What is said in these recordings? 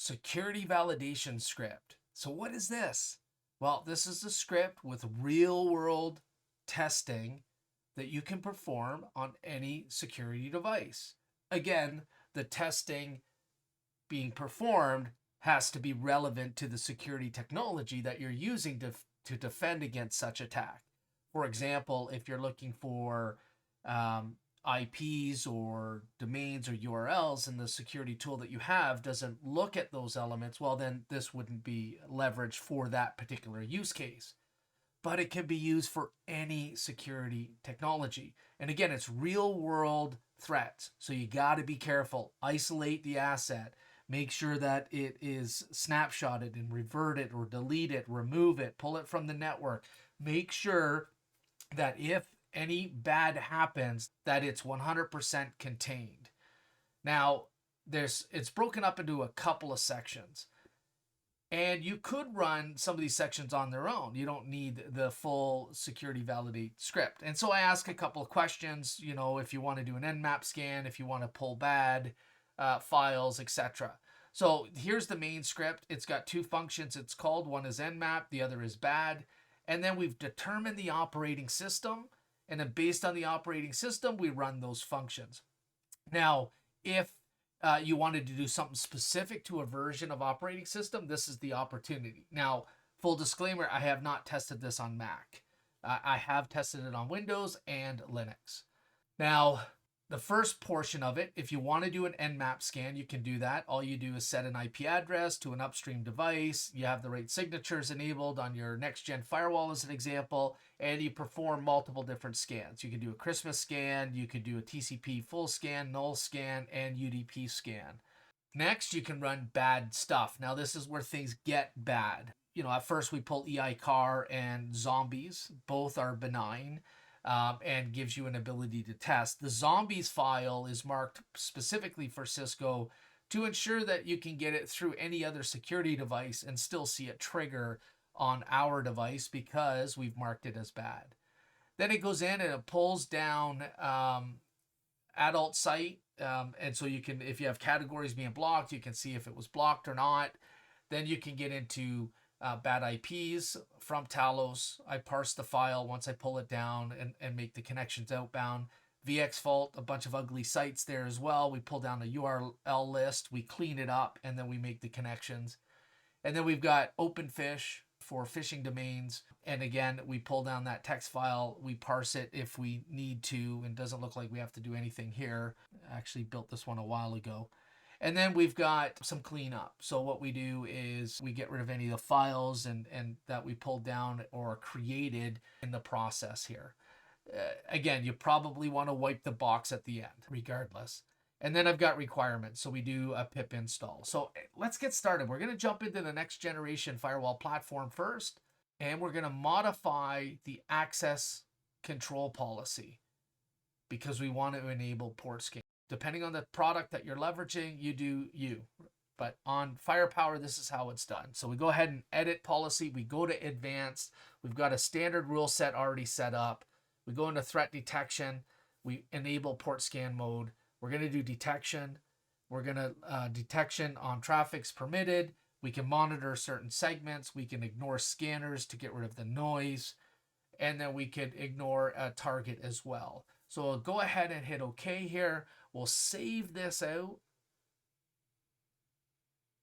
Security validation script. So what is this? Well, this is a script with real world testing that you can perform on any security device. Again, the testing being performed has to be relevant to the security technology that you're using to defend against such attack. For example, if you're looking for IPs or domains or URLs and the security tool that you have doesn't look at those elements, well, then this wouldn't be leveraged for that particular use case. But it can be used for any security technology. And again, it's real world threats. So you got to be careful. Isolate the asset. Make sure that it is snapshotted and revert it or delete it, remove it, pull it from the network. Make sure that if any bad happens, that it's 100% contained. Now, it's broken up into a couple of sections. And you could run some of these sections on their own. You don't need the full security validate script. And so I ask a couple of questions, if you want to do an Nmap scan, if you want to pull bad files, etc. So here's the main script. It's got two functions it's called. One is Nmap, the other is bad. And then we've determined the operating system. And then based on the operating system, we run those functions. Now, if you wanted to do something specific to a version of operating system, this is the opportunity. Now, full disclaimer, I have not tested this on Mac. I have tested it on Windows and Linux. Now, the first portion of it, if you want to do an Nmap scan, you can do that. All you do is set an IP address to an upstream device. You have the right signatures enabled on your next-gen firewall as an example, and you perform multiple different scans. You can do a Christmas scan, you could do a TCP full scan, null scan, and UDP scan. Next, you can run bad stuff. Now, this is where things get bad. At first we pull EICAR and zombies. Both are benign. And gives you an ability to test. The zombies file is marked specifically for Cisco to ensure that you can get it through any other security device and still see it trigger on our device because we've marked it as bad. Then it goes in and it pulls down adult site. And so you can, if you have categories being blocked, you can see if it was blocked or not. Then you can get into bad IPs from Talos. I parse the file once I pull it down and make the connections outbound. VxFault, a bunch of ugly sites there as well. We pull down a URL list, we clean it up, and then we make the connections. And then we've got OpenFish for phishing domains. And again, we pull down that text file, we parse it if we need to, and doesn't look like we have to do anything here. I actually built this one a while ago. And then we've got some cleanup. So what we do is we get rid of any of the files and that we pulled down or created in the process here. Again, you probably want to wipe the box at the end, regardless. And then I've got requirements. So we do a pip install. So let's get started. We're going to jump into the next generation firewall platform first. And we're going to modify the access control policy because we want to enable port scan. Depending on the product that you're leveraging, you do you. But on Firepower, this is how it's done. So we go ahead and edit policy. We go to advanced. We've got a standard rule set already set up. We go into threat detection. We enable port scan mode. We're going to do detection. We're going to detection on traffic's permitted. We can monitor certain segments. We can ignore scanners to get rid of the noise. And then we can ignore a target as well. So I'll go ahead and hit OK here. We'll save this out.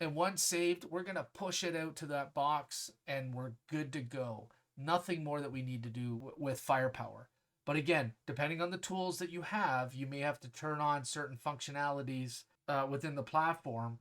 And once saved, we're going to push it out to that box and we're good to go. Nothing more that we need to do with Firepower. But again, depending on the tools that you have, you may have to turn on certain functionalities within the platform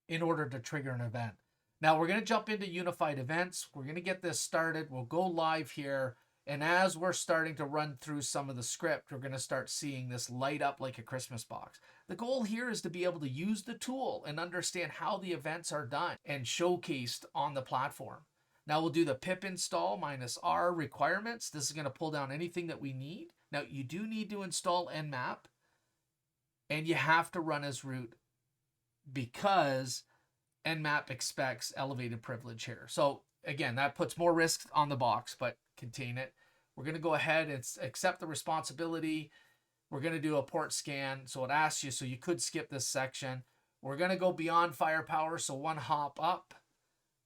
in order to trigger an event. Now we're going to jump into unified events. We're going to get this started. We'll go live here. And as we're starting to run through some of the script, we're going to start seeing this light up like a Christmas box. The goal here is to be able to use the tool and understand how the events are done and showcased on the platform. Now we'll do the pip install -r requirements. This is going to pull down anything that we need. Now you do need to install Nmap and you have to run as root because Nmap expects elevated privilege here. So again, that puts more risk on the box, but contain it. We're going to go ahead and accept the responsibility. We're going to do a port scan. So it asks you, so you could skip this section. We're going to go beyond firepower, so one hop up.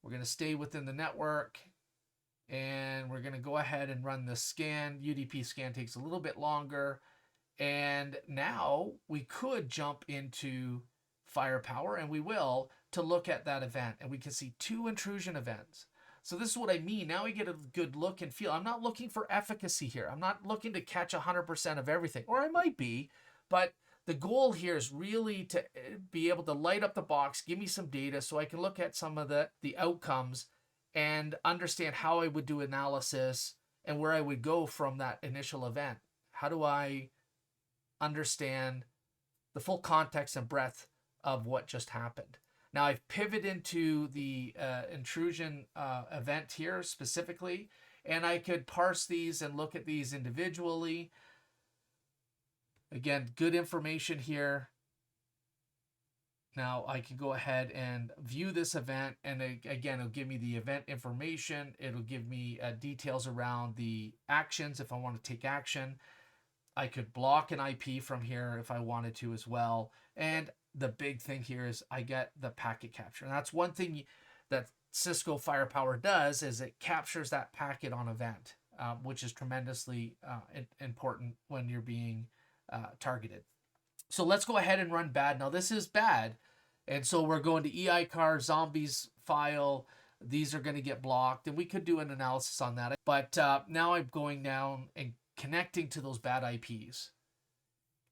We're going to stay within the network, and we're going to go ahead and run the scan. UDP scan takes a little bit longer, and now we could jump into firepower, and we will, to look at that event, and we can see 2 intrusion events. So this is what I mean. Now we get a good look and feel. I'm not looking for efficacy here. I'm not looking to catch 100% of everything, or I might be, but the goal here is really to be able to light up the box, give me some data so I can look at some of the outcomes and understand how I would do analysis and where I would go from that initial event. How do I understand the full context and breadth of what just happened? Now I've pivoted into the intrusion event here specifically, and I could parse these and look at these individually. Again, good information here. Now I can go ahead and view this event, and again, it'll give me the event information. It'll give me details around the actions if I want to take action. I could block an IP from here if I wanted to as well. And the big thing here is I get the packet capture. And that's one thing that Cisco Firepower does, is it captures that packet on event, which is tremendously important when you're being targeted. So let's go ahead and run bad. Now this is bad. And so we're going to EICAR, zombies file. These are going to get blocked. And we could do an analysis on that. But now I'm going down and connecting to those bad IPs.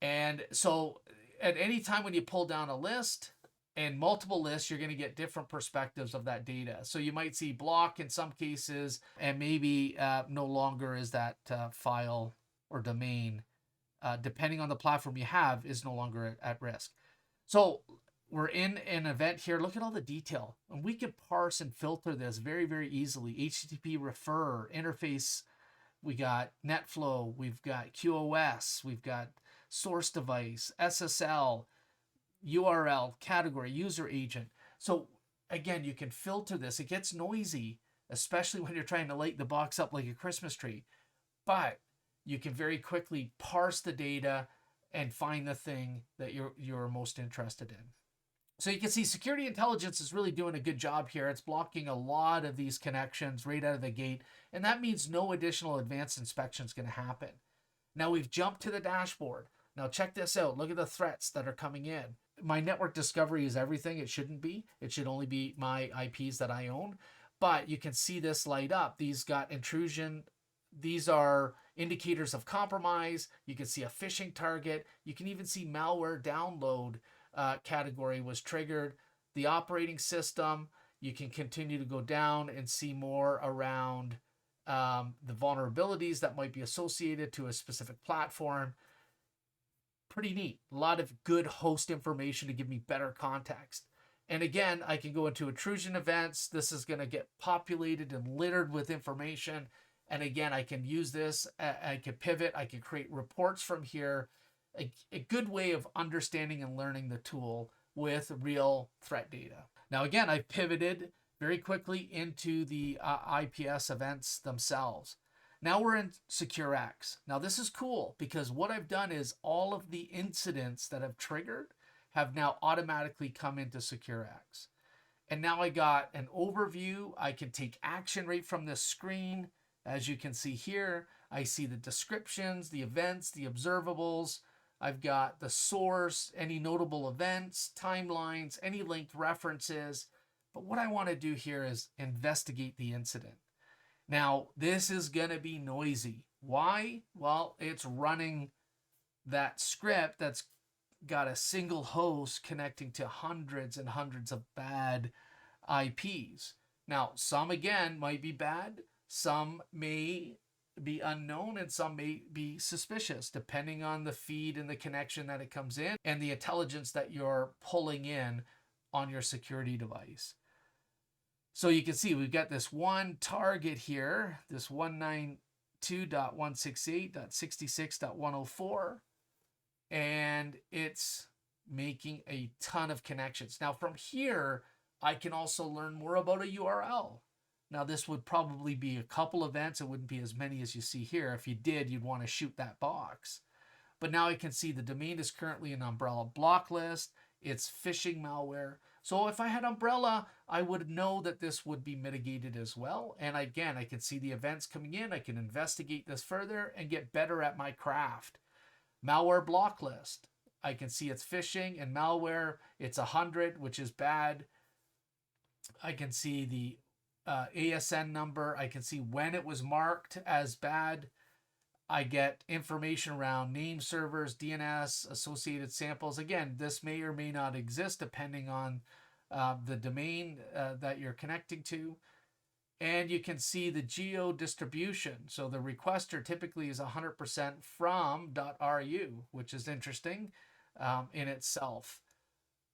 And so at any time when you pull down a list and multiple lists, you're going to get different perspectives of that data. So you might see block in some cases, and maybe no longer is that file or domain, depending on the platform you have, is no longer at risk. So we're in an event here. Look at all the detail. And we can parse and filter this very, very easily. HTTP refer, interface, we got NetFlow, we've got QoS, we've got source device, SSL, URL, category, user agent. So again, you can filter this. It gets noisy, especially when you're trying to light the box up like a Christmas tree. But you can very quickly parse the data and find the thing that you're most interested in. So you can see security intelligence is really doing a good job here. It's blocking a lot of these connections right out of the gate, and that means no additional advanced inspection is going to happen. Now we've jumped to the dashboard. Now check this out. Look at the threats that are coming in. My network discovery is everything. It shouldn't be. It should only be my IPs that I own. But you can see this light up. These got intrusion. These are indicators of compromise. You can see a phishing target. You can even see malware download category was triggered. The operating system, you can continue to go down and see more around the vulnerabilities that might be associated to a specific platform. Pretty neat. A lot of good host information to give me better context. And again, I can go into intrusion events. This is going to get populated and littered with information. And again, I can use this. I can pivot. I can create reports from here. A good way of understanding and learning the tool with real threat data. Now, again, I've pivoted very quickly into the IPS events themselves. Now we're in SecureX. Now this is cool because what I've done is all of the incidents that have triggered have now automatically come into SecureX. And now I got an overview. I can take action right from this screen. As you can see here, I see the descriptions, the events, the observables. I've got the source, any notable events, timelines, any linked references. But what I want to do here is investigate the incident. Now, this is going to be noisy. Why? Well, it's running that script that's got a single host connecting to hundreds and hundreds of bad IPs. Now, some, again, might be bad. Some may be unknown, and some may be suspicious, depending on the feed and the connection that it comes in and the intelligence that you're pulling in on your security device. So you can see we've got this one target here, this 192.168.66.104, and it's making a ton of connections. Now from here, I can also learn more about a URL. Now this would probably be a couple events. It wouldn't be as many as you see here. If you did, you'd want to shoot that box. But now I can see the domain is currently an umbrella block list. It's phishing malware. So if I had Umbrella, I would know that this would be mitigated as well. And again, I can see the events coming in. I can investigate this further and get better at my craft. Malware block list. I can see it's phishing and malware. It's 100, which is bad. I can see the ASN number. I can see when it was marked as bad. I get information around name servers, DNS, associated samples. Again, this may or may not exist depending on the domain that you're connecting to. And you can see the geo distribution. So the requester typically is 100% from .ru, which is interesting in itself.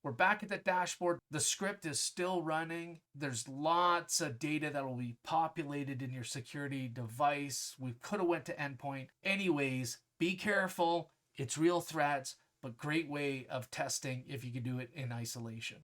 We're back at the dashboard. The script is still running. There's lots of data that will be populated in your security device. We could have went to endpoint. Anyways, be careful. It's real threats, but great way of testing if you can do it in isolation.